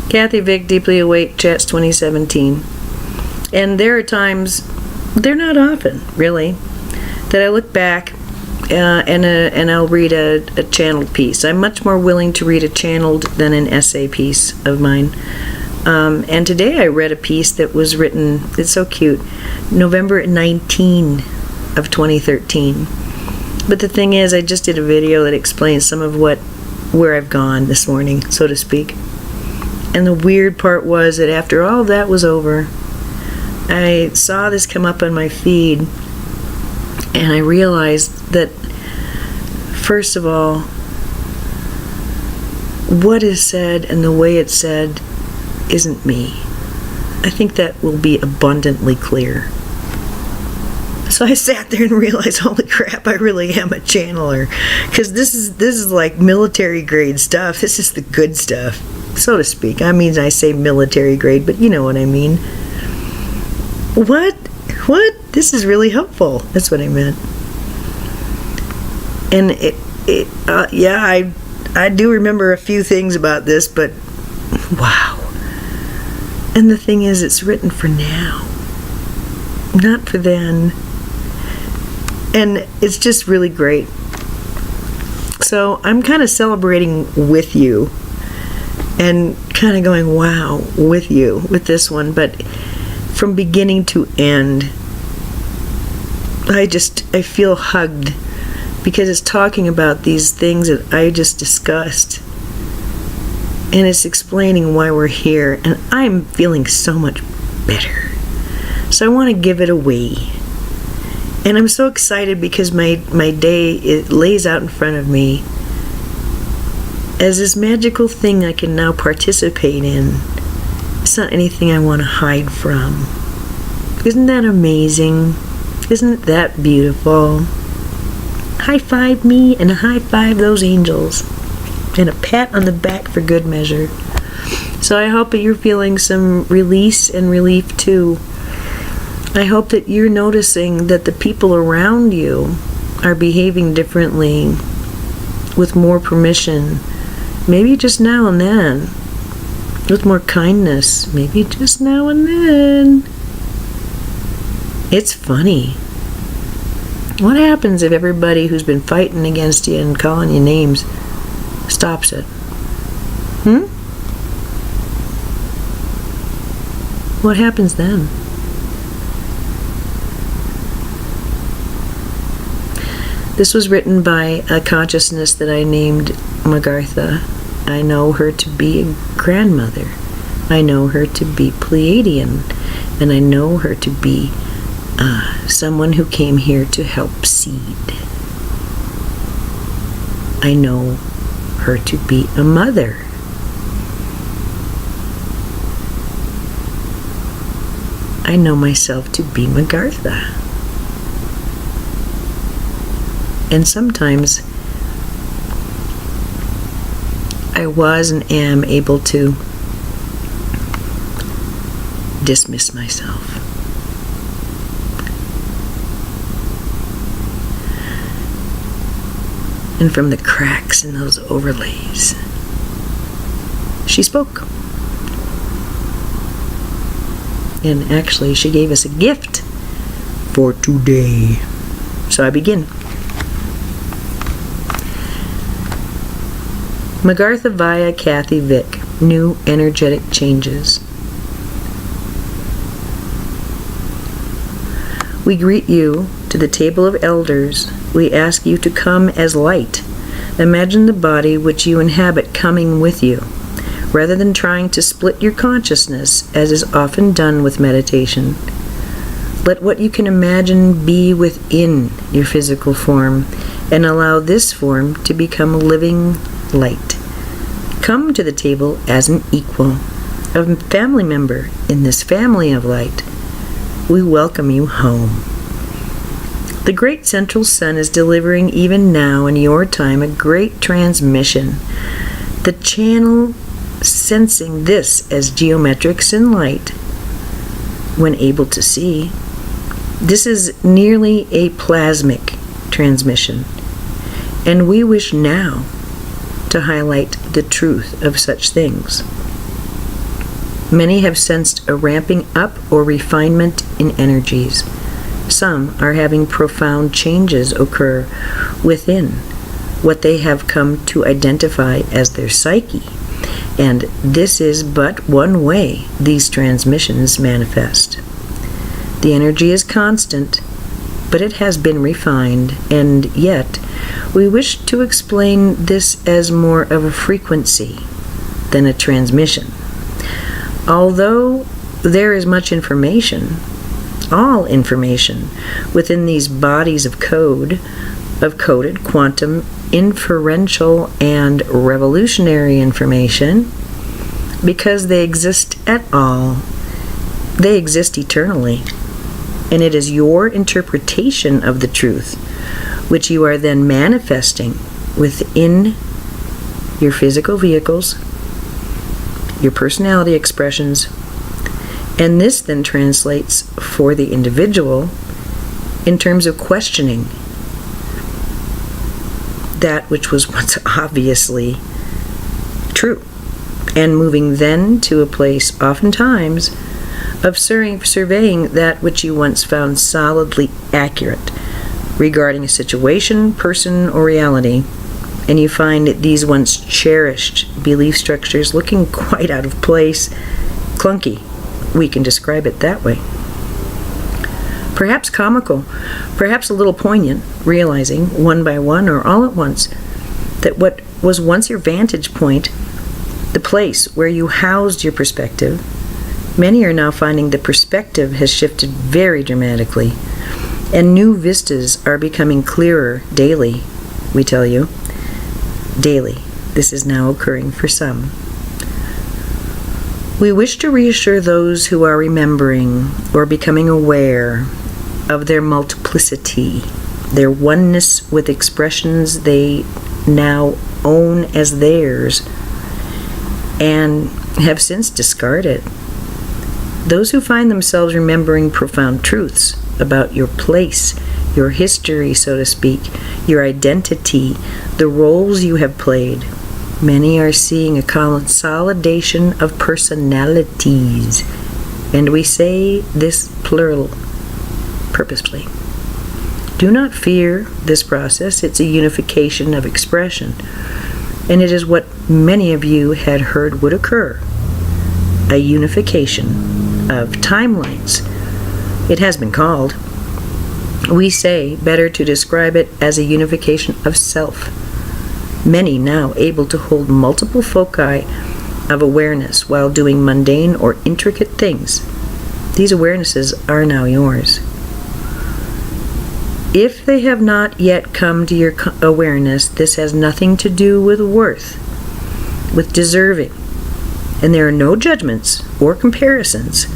Kathy Vick, Deeply Awake, Chats 2017. And there are times, they're not often, really, that I look back and I'll read a channeled piece. I'm much more willing to read a channeled than an essay piece of mine. And today I read a piece that was written, it's so cute, November 19 of 2013. But the thing is, I just did a video that explains some of where I've gone this morning, so to speak. And the weird part was that after all of that was over, I saw this come up on my feed, and I realized that, first of all, what is said and the way it's said isn't me. I think that will be abundantly clear. So I sat there and realized, holy crap, I really am a channeler. Because this is like military grade stuff. This is the good stuff, so to speak. I mean, I say military grade, but you know what I mean. What? This is really helpful. That's what I meant. And I do remember a few things about this, but wow. And the thing is, it's written for now, not for then. And it's just really great. So I'm kind of celebrating with you and kind of going, wow, with you, with this one. But from beginning to end, I feel hugged because it's talking about these things that I just discussed. And it's explaining why we're here. And I'm feeling so much better. So I want to give it away. And I'm so excited because my day, it lays out in front of me as this magical thing I can now participate in. It's not anything I want to hide from. Isn't that amazing? Isn't that beautiful? High five me and high five those angels. And a pat on the back for good measure. So I hope that you're feeling some release and relief too. I hope that you're noticing that the people around you are behaving differently, with more permission, maybe just now and then, with more kindness, maybe just now and then. It's funny. What happens if everybody who's been fighting against you and calling you names stops it? What happens then? This was written by a consciousness that I named Magartha. I know her to be a grandmother. I know her to be Pleiadian. And I know her to be someone who came here to help seed. I know her to be a mother. I know myself to be Magartha. And sometimes I was and am able to dismiss myself. And from the cracks in those overlays, she spoke. And actually, she gave us a gift for today. So I begin. Magartha via Kathy Vick. New energetic changes. We greet you to the table of elders. We ask you to come as light. Imagine the body which you inhabit coming with you, rather than trying to split your consciousness, as is often done with meditation. Let what you can imagine be within your physical form, and allow this form to become living light. Come to the table as an equal, a family member in this family of light. We welcome you home. The great central sun is delivering even now in your time a great transmission. The channel sensing this as geometrics in light, when able to see. This is nearly a plasmic transmission, and we wish now to highlight the truth of such things. Many have sensed a ramping up or refinement in energies. Some are having profound changes occur within what they have come to identify as their psyche, and this is but one way these transmissions manifest. The energy is constant, but it has been refined, and yet we wish to explain this as more of a frequency than a transmission. Although there is much information, all information, within these bodies of code, of coded quantum, inferential, and revolutionary information, because they exist at all, they exist eternally, and it is your interpretation of the truth which you are then manifesting within your physical vehicles, your personality expressions, and this then translates for the individual in terms of questioning that which was once obviously true, and moving then to a place oftentimes of surveying that which you once found solidly accurate regarding a situation, person, or reality, and you find these once cherished belief structures looking quite out of place, clunky. We can describe it that way. Perhaps comical, perhaps a little poignant, realizing, one by one or all at once, that what was once your vantage point, the place where you housed your perspective, many are now finding the perspective has shifted very dramatically, and new vistas are becoming clearer daily, we tell you. Daily. This is now occurring for some. We wish to reassure those who are remembering or becoming aware of their multiplicity, their oneness with expressions they now own as theirs and have since discarded. Those who find themselves remembering profound truths about your place, your history, so to speak, your identity, the roles you have played. Many are seeing a consolidation of personalities, and we say this plural purposefully. Do not fear this process. It's a unification of expression, and it is what many of you had heard would occur, a unification of timelines. It has been called. We say better to describe it as a unification of self. Many now able to hold multiple foci of awareness while doing mundane or intricate things. These awarenesses are now yours. If they have not yet come to your awareness, this has nothing to do with worth, with deserving, and there are no judgments or comparisons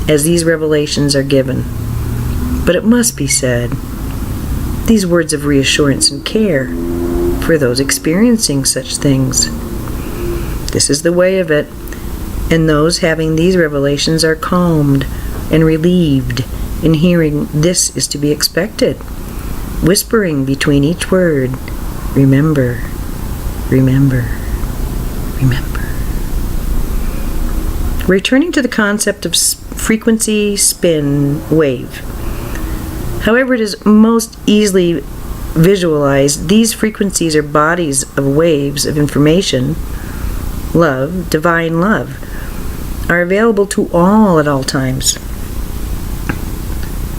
as these revelations are given. But it must be said, these words of reassurance and care for those experiencing such things. This is the way of it, and those having these revelations are calmed and relieved in hearing this is to be expected, whispering between each word, remember, remember, remember. Returning to the concept of frequency, spin, wave. However it is most easily visualized, these frequencies are bodies of waves of information, love, divine love, are available to all at all times.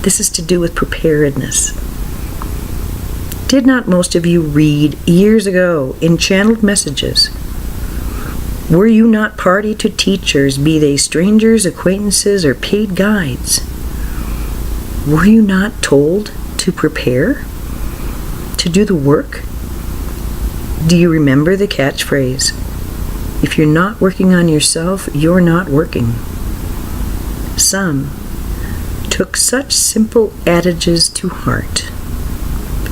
This is to do with preparedness. Did not most of you read years ago in channeled messages? Were you not party to teachers, be they strangers, acquaintances, or paid guides? Were you not told to prepare? To do the work? Do you remember the catchphrase? If you're not working on yourself, you're not working. Some took such simple adages to heart,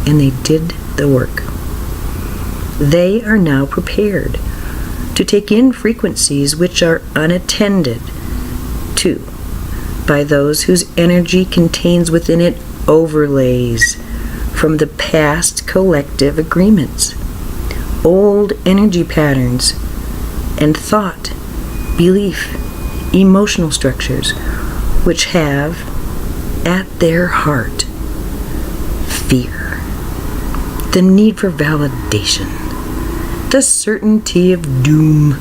and they did the work. They are now prepared to take in frequencies which are unattended to by those whose energy contains within it overlays from the past collective agreements, old energy patterns, and thought, belief, emotional structures which have at their heart fear, the need for validation, the certainty of doom.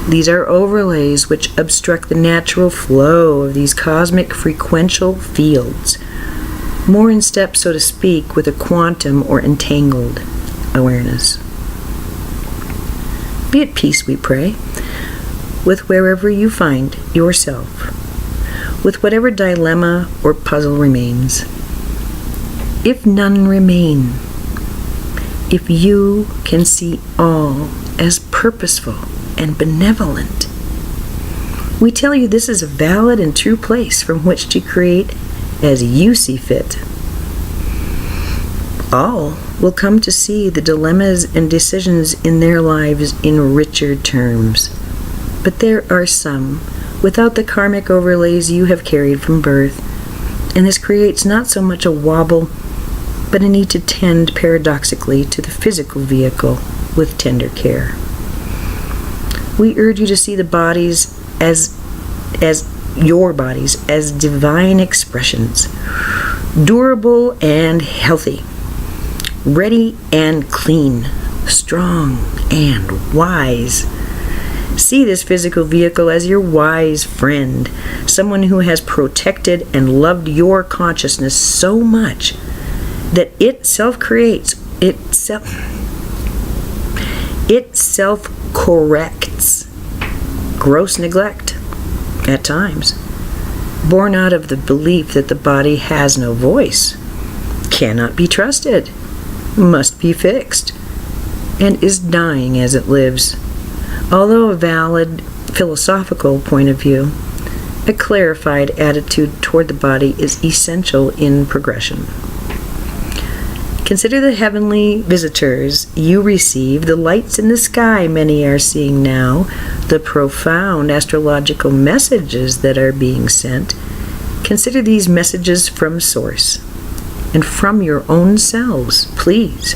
These are overlays which obstruct the natural flow of these cosmic frequential fields, more in step, so to speak, with a quantum or entangled awareness. Be at peace, we pray, with wherever you find yourself, with whatever dilemma or puzzle remains. If none remain, if you can see all as purposeful and benevolent, we tell you this is a valid and true place from which to create as you see fit. All will come to see the dilemmas and decisions in their lives in richer terms. But there are some without the karmic overlays you have carried from birth, and this creates not so much a wobble, but a need to tend paradoxically to the physical vehicle with tender care. We urge you to see the bodies as your bodies as divine expressions, durable and healthy, ready and clean, strong and wise. See this physical vehicle as your wise friend, someone who has protected and loved your consciousness so much that it self-creates, it self-corrects gross neglect at times, born out of the belief that the body has no voice, cannot be trusted, must be fixed, and is dying as it lives. Although a valid philosophical point of view, a clarified attitude toward the body is essential in progression. Consider the heavenly visitors you receive, the lights in the sky many are seeing now, the profound astrological messages that are being sent. Consider these messages from Source and from your own selves. Please,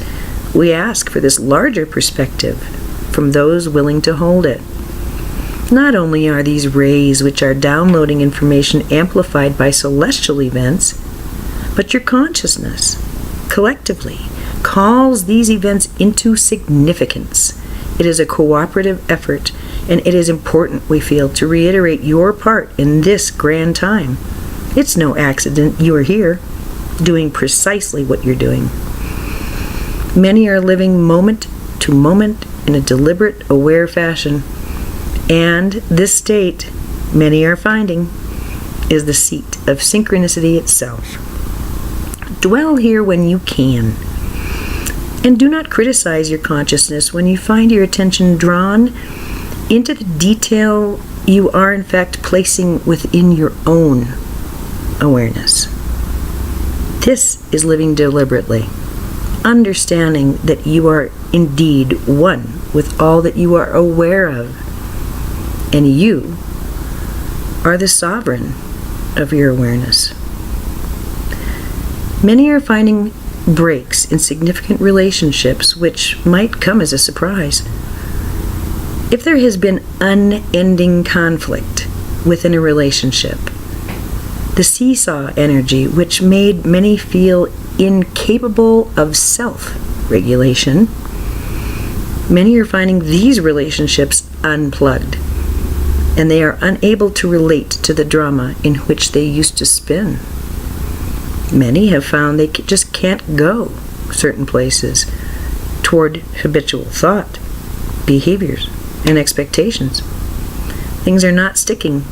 we ask for this larger perspective from those willing to hold it. Not only are these rays which are downloading information amplified by celestial events, but your consciousness collectively calls these events into significance. It is a cooperative effort, and it is important, we feel, to reiterate your part in this grand time. It's no accident you are here, doing precisely what you're doing. Many are living moment to moment in a deliberate, aware fashion, and this state, many are finding, is the seat of synchronicity itself. Dwell here when you can, and do not criticize your consciousness when you find your attention drawn into the detail you are in fact placing within your own awareness. This is living deliberately, understanding that you are indeed one with all that you are aware of, and you are the sovereign of your awareness. Many are finding breaks in significant relationships which might come as a surprise. If there has been unending conflict within a relationship, the seesaw energy which made many feel incapable of self-regulation, many are finding these relationships unplugged, and they are unable to relate to the drama in which they used to spin. Many have found they just can't go certain places toward habitual thought, behaviors, and expectations. Things are not sticking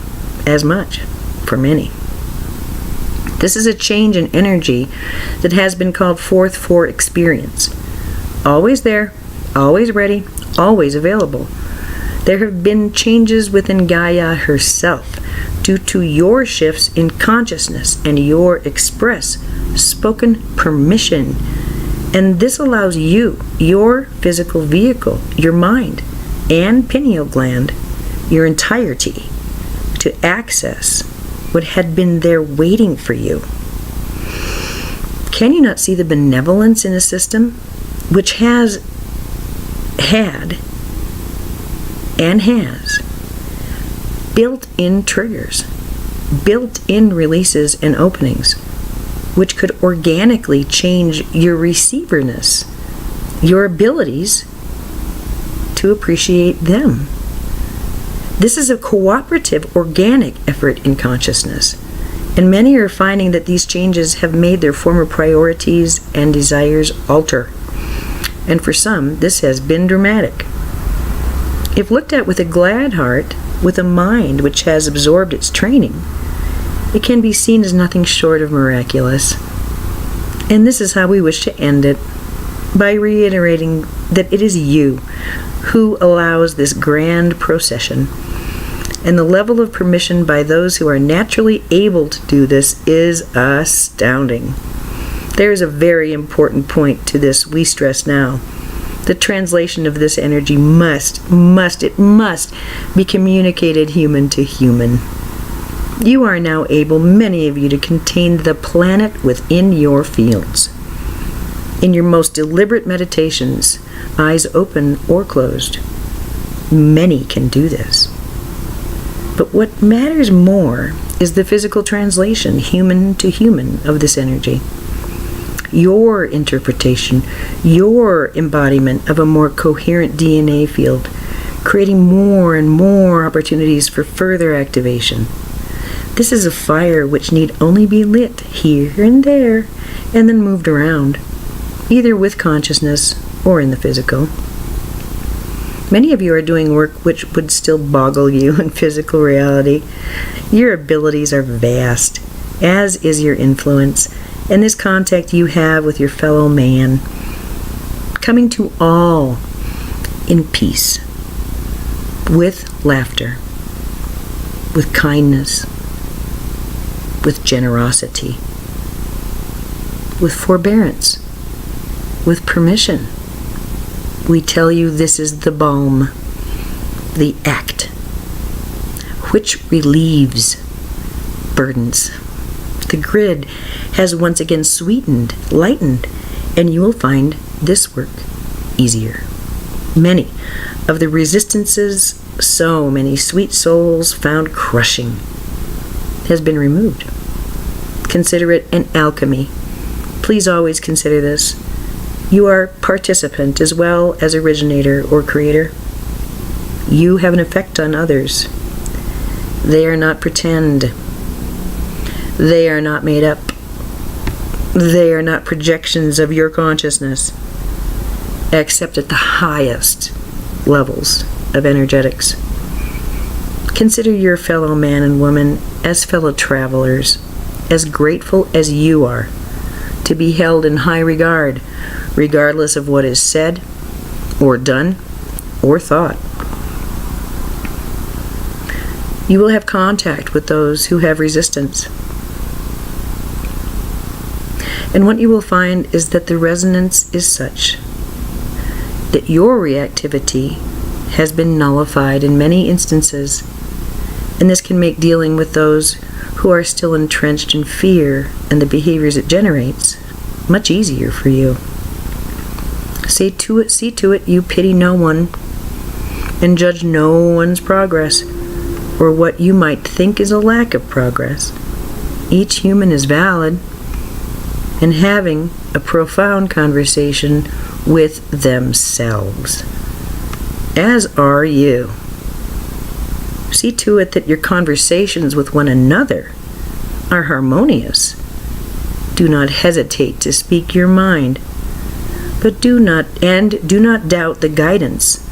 as much for many. This is a change in energy that has been called forth for experience. Always there, always ready, always available. There have been changes within Gaia herself due to your shifts in consciousness and your express spoken permission. And this allows you, your physical vehicle, your mind, and pineal gland, your entirety, to access what had been there waiting for you. Can you not see the benevolence in a system which has had and has built-in triggers, built-in releases and openings, which could organically change your receiverness, your abilities to appreciate them. This is a cooperative, organic effort in consciousness, and many are finding that these changes have made their former priorities and desires alter. And for some, this has been dramatic. If looked at with a glad heart, with a mind which has absorbed its training, it can be seen as nothing short of miraculous. And this is how we wish to end it, by reiterating that it is you who allows this grand procession. And the level of permission by those who are naturally able to do this is astounding. There is a very important point to this we stress now. The translation of this energy must be communicated human to human. You are now able, many of you, to contain the planet within your fields. In your most deliberate meditations, eyes open or closed, many can do this. But what matters more is the physical translation, human to human, of this energy. Your interpretation, your embodiment of a more coherent DNA field, creating more and more opportunities for further activation. This is a fire which need only be lit here and there, and then moved around, either with consciousness or in the physical. Many of you are doing work which would still boggle you in physical reality. Your abilities are vast, as is your influence, and this contact you have with your fellow man, coming to all in peace, with laughter, with kindness, with generosity, with forbearance, with permission. We tell you this is the balm, the act, which relieves burdens. The grid has once again sweetened, lightened, and you will find this work easier. Many of the resistances so many sweet souls found crushing has been removed. Consider it an alchemy. Please always consider this. You are participant as well as originator or creator. You have an effect on others. They are not pretend. They are not made up. They are not projections of your consciousness, except at the highest levels of energetics. Consider your fellow man and woman as fellow travelers, as grateful as you are, to be held in high regard, regardless of what is said, or done, or thought. You will have contact with those who have resistance. And what you will find is that the resonance is such that your reactivity has been nullified in many instances, and this can make dealing with those who are still entrenched in fear and the behaviors it generates much easier for you. See to it you pity no one and judge no one's progress or what you might think is a lack of progress. Each human is valid and having a profound conversation with themselves, as are you. See to it that your conversations with one another are harmonious. Do not hesitate to speak your mind, but do not doubt the guidance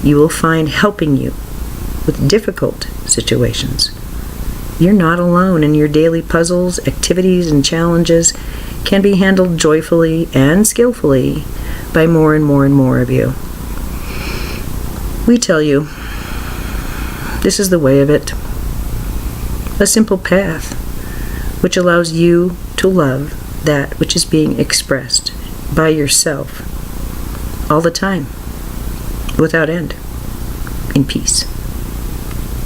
you will find helping you with difficult situations. You're not alone, and your daily puzzles, activities, and challenges can be handled joyfully and skillfully by more and more and more of you. We tell you, this is the way of it. A simple path which allows you to love that which is being expressed by yourself all the time, without end, in peace.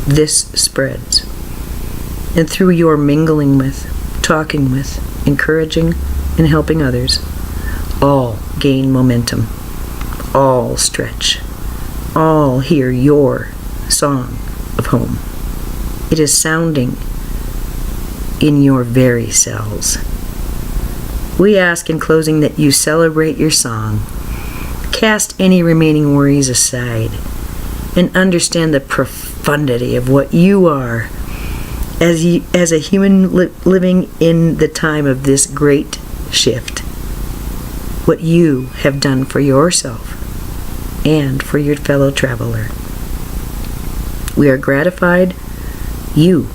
This spreads. And through your mingling with, talking with, encouraging, and helping others, all gain momentum, all stretch, all hear your song of home. It is sounding in your very cells. We ask in closing that you celebrate your song, cast any remaining worries aside, and understand the profundity of what you are as a human living in the time of this great shift. What you have done for yourself and for your fellow traveler. We are gratified you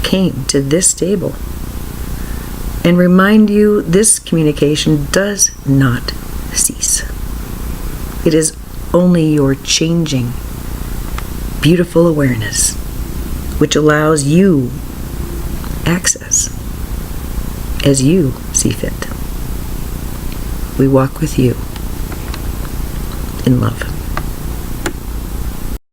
came to this table, and remind you this communication does not cease. It is only your changing, beautiful awareness which allows you access as you see fit. We walk with you in love.